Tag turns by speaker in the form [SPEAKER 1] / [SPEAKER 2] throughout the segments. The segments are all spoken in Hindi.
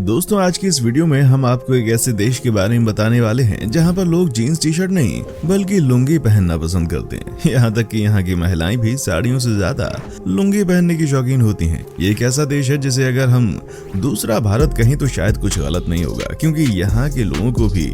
[SPEAKER 1] दोस्तों आज की इस वीडियो में हम आपको एक ऐसे देश के बारे में बताने वाले हैं जहां पर लोग जीन्स टी शर्ट नहीं बल्कि लुंगी पहनना पसंद करते हैं। यहाँ तक कि यहाँ की महिलाएं भी साड़ियों से ज्यादा लुंगी पहनने की शौकीन होती हैं। ये एक ऐसा देश है जिसे अगर हम दूसरा भारत कहें तो शायद कुछ गलत नहीं होगा, क्योंकि यहाँ के लोगों को भी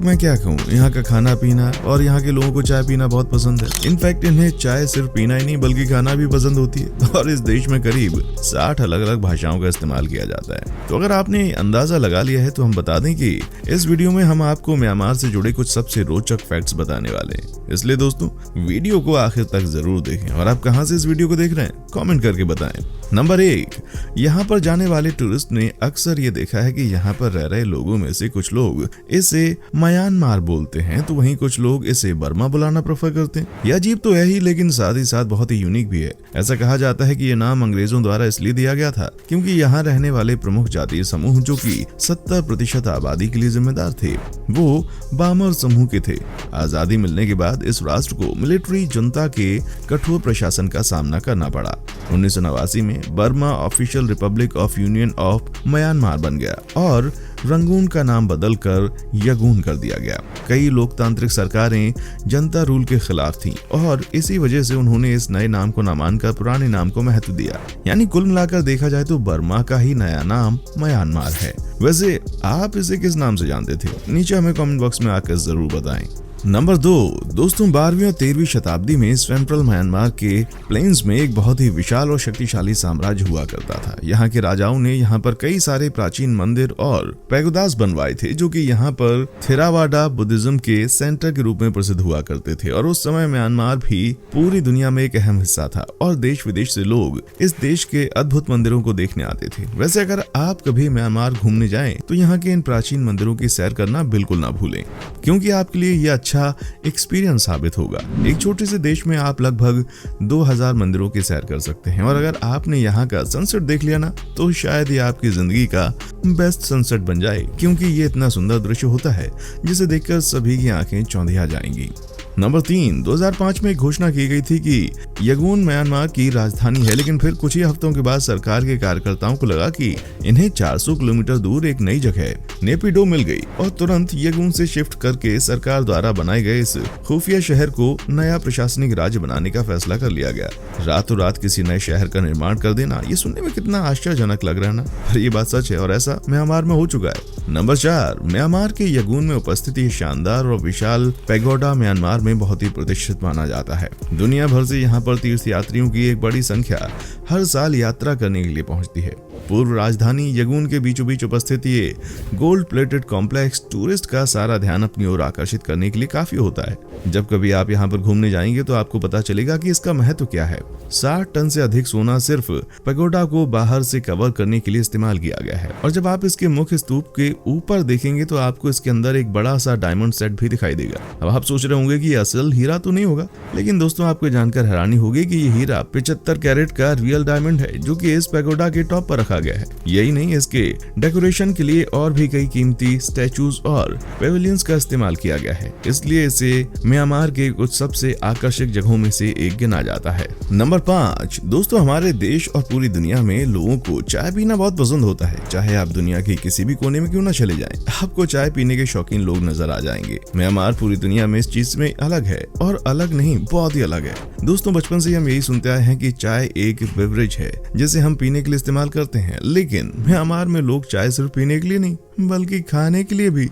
[SPEAKER 1] मैं क्या कहूँ, यहाँ का खाना पीना और यहाँ के लोगों को चाय पीना बहुत पसंद है। इनफैक्ट इन्हें चाय सिर्फ पीना ही नहीं बल्कि खाना भी पसंद होती है और इस देश में करीब 60 अलग अलग भाषाओं का इस्तेमाल किया जाता है। तो अगर आपने अंदाजा लगा लिया है तो हम बता दें कि इस वीडियो में हम आपको म्यांमार से जुड़े कुछ सबसे रोचक फैक्ट्स बताने वाले हैं। इसलिए दोस्तों वीडियो को आखिर तक जरूर देखें और आप कहां से इस वीडियो को देख रहे हैं कमेंट करके बताएं। नंबर 1, यहाँ पर जाने वाले टूरिस्ट ने अक्सर ये देखा है कि यहाँ पर रह रहे लोगों में से कुछ लोग इसे म्यांमार बोलते हैं तो वहीं कुछ लोग इसे बर्मा बुलाना प्रेफर करते हैं। यह अजीब तो है ही, लेकिन साथ ही साथ बहुत ही यूनिक भी है। ऐसा कहा जाता है कि ये नाम अंग्रेजों द्वारा इसलिए दिया गया था क्योंकि यहाँ रहने वाले प्रमुख जातीय समूह जो कि 70% आबादी के लिए जिम्मेदार थे वो बामर समूह के थे। आजादी मिलने के बाद इस राष्ट्र को मिलिट्री जुंता के कठोर प्रशासन का सामना करना पड़ा। 1989 में Burma official Republic of union of Myanmar बन गया और रंगून का नाम बदलकर यगून कर दिया गया। कई लोकतांत्रिक सरकारें जनता रूल के खिलाफ थीं और इसी वजह से उन्होंने इस नए नाम को न मानकर पुराने नाम को महत्व दिया। यानी कुल मिलाकर देखा जाए तो बर्मा का ही नया नाम म्यांमार है। वैसे आप इसे किस नाम से जानते थे? नीचे हमें कमेंट बॉक्स में आकर जरूर बताएं। नंबर 2, दोस्तों 12वीं और 13वीं शताब्दी में सेंट्रल म्यांमार के प्लेन्स में एक बहुत ही विशाल और शक्तिशाली साम्राज्य हुआ करता था। यहाँ के राजाओं ने यहाँ पर कई सारे प्राचीन मंदिर और पैगोडास बनवाए थे जो कि यहाँ पर थेरावाडा बुद्धिज्म के सेंटर के रूप में प्रसिद्ध हुआ करते थे और उस समय म्यांमार भी पूरी दुनिया में एक अहम हिस्सा था और देश विदेश से लोग इस देश के अद्भुत मंदिरों को देखने आते थे। वैसे अगर आप कभी म्यांमार घूमने जाएं तो यहाँ के इन प्राचीन मंदिरों की सैर करना बिल्कुल ना भूलें, क्योंकि आपके लिए यह अच्छा एक्सपीरियंस साबित होगा। एक छोटे से देश में आप लगभग 2000 मंदिरों की सैर कर सकते हैं और अगर आपने यहाँ का सनसेट देख लिया ना तो शायद ये आपकी जिंदगी का बेस्ट सनसेट बन जाए, क्योंकि ये इतना सुंदर दृश्य होता है जिसे देखकर सभी की आंखें चौंधिया जाएंगी। नंबर 3, 2005 में घोषणा की गई थी कि यगून म्यांमार की राजधानी है, लेकिन फिर कुछ ही हफ्तों के बाद सरकार के कार्यकर्ताओं को लगा कि इन्हें 400 किलोमीटर दूर एक नई जगह नेपिडो मिल गई और तुरंत यगून से शिफ्ट करके सरकार द्वारा बनाए गए इस खुफिया शहर को नया प्रशासनिक राज्य बनाने का फैसला कर लिया गया। रातों रात किसी नए शहर का निर्माण कर देना, ये सुनने में कितना आश्चर्यजनक लग रहा है ना, पर ये बात सच है और ऐसा म्यांमार में हो चुका है। नंबर 4, म्यांमार के यगून में उपस्थित ये शानदार और विशाल पैगोडा म्यांमार में बहुत ही प्रतिष्ठित माना जाता है। दुनिया भर से यहाँ पर तीर्थ यात्रियों की एक बड़ी संख्या हर साल यात्रा करने के लिए पहुँचती है। पूर्व राजधानी यगून के बीचों बीच उपस्थित ये गोल्ड प्लेटेड कॉम्प्लेक्स टूरिस्ट का सारा ध्यान अपनी ओर आकर्षित करने के लिए काफी होता है। जब कभी आप यहाँ पर घूमने जाएंगे तो आपको पता चलेगा कि इसका महत्व क्या है। 60 टन से अधिक सोना सिर्फ पैगोडा को बाहर से कवर करने के लिए इस्तेमाल किया गया है और जब आप इसके मुख्य स्तूप के ऊपर देखेंगे तो आपको इसके अंदर एक बड़ा सा डायमंड सेट भी दिखाई देगा। अब आप सोच रहे होंगे कि असल हीरा तो नहीं होगा, लेकिन दोस्तों आपको जानकर हैरानी होगी कि ये हीरा 75 कैरेट का रियल डायमंड है जो कि इस पैगोडा के टॉप पर रखा गया है। यही नहीं, इसके डेकोरेशन के लिए और भी कई कीमती स्टैचूज और पेविलियंस का इस्तेमाल किया गया है, इसलिए इसे म्यांमार के कुछ सबसे आकर्षक जगहों में से एक गिना जाता है। नंबर 5, दोस्तों हमारे देश और पूरी दुनिया में लोगों को चाय पीना बहुत पसंद होता है। चाहे आप दुनिया के किसी भी कोने में क्यों ना चले जाएं, आपको चाय पीने के शौकीन लोग नजर आ जाएंगे। म्यांमार पूरी दुनिया में इस चीज में अलग है और अलग नहीं, बहुत ही अलग है। दोस्तों बचपन से हम यही सुनते आए हैं कि चाय एक बेवरेज है जिसे हम पीने के लिए इस्तेमाल करते हैं, लेकिन म्यांमार में लोग चाय सिर्फ पीने के लिए नहीं बल्कि खाने के लिए भी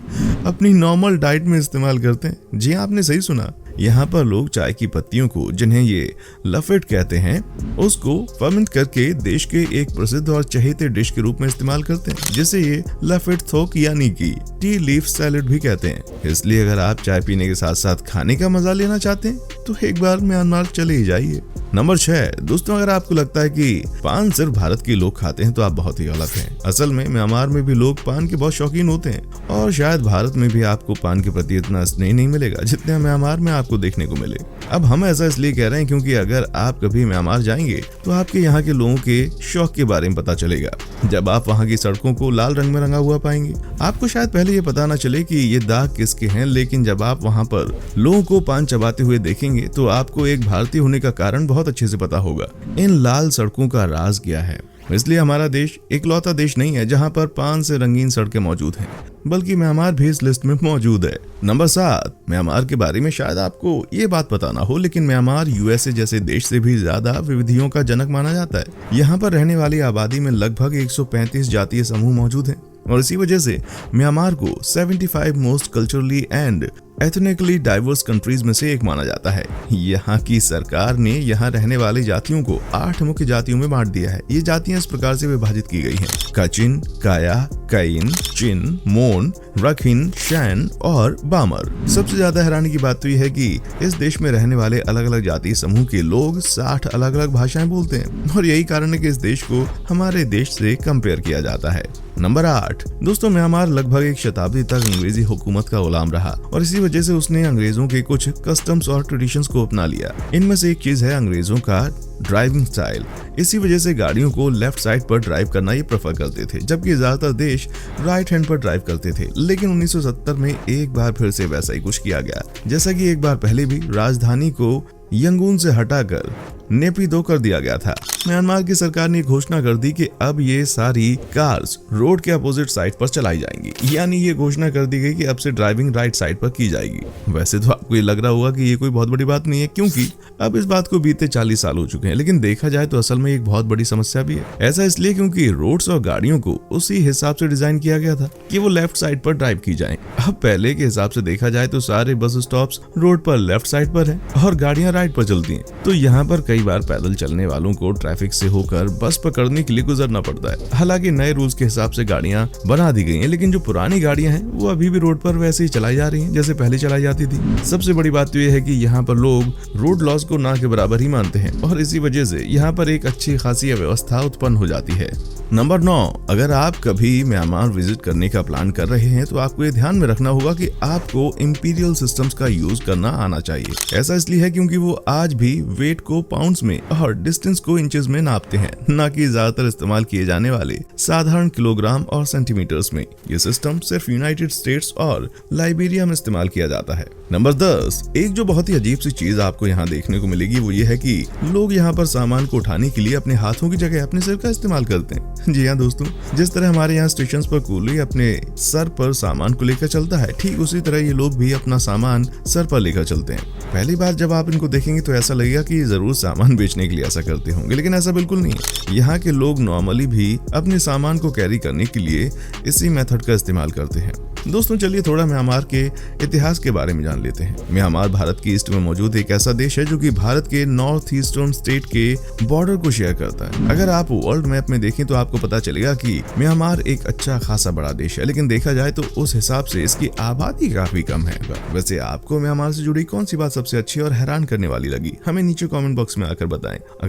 [SPEAKER 1] अपनी नॉर्मल डाइट में इस्तेमाल करते हैं। जी आपने सही सुना, यहाँ पर लोग चाय की पत्तियों को, जिन्हें ये लफेट कहते हैं, उसको फर्मेंट करके देश के एक प्रसिद्ध और चहेते डिश के रूप में इस्तेमाल करते हैं, जिसे ये लफेट थोक यानी कि टी लीफ सैलेड भी कहते हैं। इसलिए अगर आप चाय पीने के साथ साथ खाने का मजा लेना चाहते हैं तो एक बार म्यांमार चले ही जाइए। नंबर 6, दोस्तों अगर आपको लगता है कि पान सिर्फ भारत के लोग खाते हैं तो आप बहुत ही गलत हैं। असल में म्यांमार में भी लोग पान के बहुत शौकीन होते हैं और शायद भारत में भी आपको पान के प्रति इतना स्नेह नहीं मिलेगा जितना म्यांमार में आपको देखने को मिले। अब हम ऐसा इसलिए कह रहे हैं क्योंकि अगर आप कभी म्यांमार जाएंगे तो आपके यहाँ के लोगों के शौक के बारे में पता चलेगा। जब आप वहाँ की सड़कों को लाल रंग में रंगा हुआ पाएंगे, आपको शायद पहले ये पता न चले कि ये दाग किसके हैं, लेकिन जब आप वहाँ पर लोगों को पान चबाते हुए देखेंगे तो आपको एक भारतीय होने का कारण बहुत अच्छे से पता होगा। इन लाल सड़कों का राज क्या है? इसलिए हमारा देश इकलौता देश नहीं है जहां पर पान से रंगीन सड़कें मौजूद हैं, बल्कि म्यांमार भी इस लिस्ट में मौजूद है। नंबर 7, म्यांमार के बारे में शायद आपको ये बात पता ना हो, लेकिन म्यांमार यूएसए जैसे देश से भी ज्यादा विविधियों का जनक माना जाता है। यहाँ पर रहने वाली आबादी में लगभग 135 जातीय समूह मौजूद हैं और इसी वजह से म्यांमार को 75 most culturally and ethnically diverse countries में से एक माना जाता है। यहाँ की सरकार ने यहाँ रहने वाले जातियों को 8 मुख्य जातियों में बांट दिया है। ये जातियां इस प्रकार से विभाजित की गई हैं: कचिन, काया, काइन, चिन, मोन, रखिन, शैन और बामर। सबसे ज्यादा हैरानी की बात तो यह है कि इस देश में रहने वाले अलग अलग जातीय समूह के लोग 60 अलग अलग भाषाएं बोलते हैं और यही कारण है कि इस देश को हमारे देश से कंपेयर किया जाता है। नंबर 8, दोस्तों म्यांमार लगभग 1 शताब्दी तक अंग्रेजी हुकूमत का गुलाम रहा और इसी वजह से उसने अंग्रेजों के कुछ कस्टम्स और ट्रेडिशंस को अपना लिया। इनमें से एक चीज है अंग्रेजों का ड्राइविंग स्टाइल। इसी वजह से गाड़ियों को लेफ्ट साइड पर ड्राइव करना ये प्रेफर करते थे, जबकि ज्यादातर देश राइट हैंड पर ड्राइव करते थे। लेकिन 1970 में एक बार फिर से वैसा ही कुछ किया गया, जैसा कि एक बार पहले भी राजधानी को यंगून से हटाकर नेपिदो कर दिया गया था। म्यांमार की सरकार ने घोषणा कर दी कि अब ये सारी कार्स रोड के अपोजिट साइड पर चलाई जाएंगी, यानी ये घोषणा कर दी गई कि अब से ड्राइविंग राइट साइड पर की जाएगी। वैसे तो आपको ये लग रहा होगा कि ये कोई बहुत बड़ी बात नहीं है, क्योंकि अब इस बात को बीते 40 साल हो चुके हैं, लेकिन देखा जाए तो असल में एक बहुत बड़ी समस्या भी है। ऐसा इसलिए क्योंकि रोड्स और गाड़ियों को उसी हिसाब से डिजाइन किया गया था कि वो लेफ्ट साइड पर ड्राइव की जाए। अब पहले के हिसाब से देखा जाए तो सारे बस स्टॉप्स रोड पर लेफ्ट साइड पर है और गाड़ियां राइट पर चलती हैं, तो यहाँ पर कई बार पैदल चलने वालों को ट्रैफिक से होकर बस पकड़ने के लिए गुजरना पड़ता है। हालांकि नए रूल्स के हिसाब से गाड़ियां बना दी गई हैं, लेकिन जो पुरानी गाड़ियां हैं वो अभी भी रोड पर वैसे ही चलाई जा रही हैं जैसे पहले चलाई जाती थी। सबसे बड़ी बात तो ये है कि यहाँ पर लोग रोड लॉज को ना के बराबर ही मानते हैं और इसी वजह से यहाँ पर एक अच्छी खासी व्यवस्था उत्पन्न हो जाती है। नंबर 9, अगर आप कभी म्यांमार विजिट करने का प्लान कर रहे हैं तो आपको ये ध्यान में रखना होगा कि आपको इंपीरियल सिस्टम्स का यूज करना आना चाहिए। ऐसा इसलिए है क्योंकि वो आज भी वेट को पाउंड्स में और डिस्टेंस को इंचेस में नापते हैं, न कि ज्यादातर इस्तेमाल किए जाने वाले साधारण किलोग्राम और सेंटीमीटर्स में। ये सिस्टम सिर्फ यूनाइटेड स्टेट्स और लाइबेरिया में इस्तेमाल किया जाता है। नंबर 10, एक जो बहुत ही अजीब सी चीज आपको यहाँ देखने को मिलेगी वो ये है कि लोग यहाँ पर सामान को उठाने के लिए अपने हाथों की जगह अपने सिर का इस्तेमाल करते हैं। जी हाँ दोस्तों, जिस तरह हमारे यहाँ स्टेशन पर कूली अपने सर पर सामान को लेकर चलता है, ठीक उसी तरह ये लोग भी अपना सामान सर पर लेकर चलते हैं। पहली बार जब आप इनको देखेंगे तो ऐसा लगेगा कि जरूर सामान बेचने के लिए ऐसा करते होंगे, लेकिन ऐसा बिल्कुल नहीं है। यहाँ के लोग नॉर्मली भी अपने सामान को कैरी करने के लिए इसी मेथड का इस्तेमाल करते हैं। दोस्तों चलिए थोड़ा म्यांमार के इतिहास के बारे में जान लेते हैं। म्यांमार भारत की ईस्ट में मौजूद एक ऐसा देश है जो कि भारत के नॉर्थ ईस्टर्न स्टेट के बॉर्डर को शेयर करता है। अगर आप वर्ल्ड मैप में देखें तो आपको पता चलेगा कि म्यांमार एक अच्छा खासा बड़ा देश है, लेकिन देखा जाए तो उस हिसाब से इसकी आबादी काफी कम है। वैसे आपको म्यांमार से जुड़ी कौन सी बात सबसे अच्छी और हैरान करने वाली लगी, हमें नीचे कमेंट बॉक्स में आकर बताएं। अगर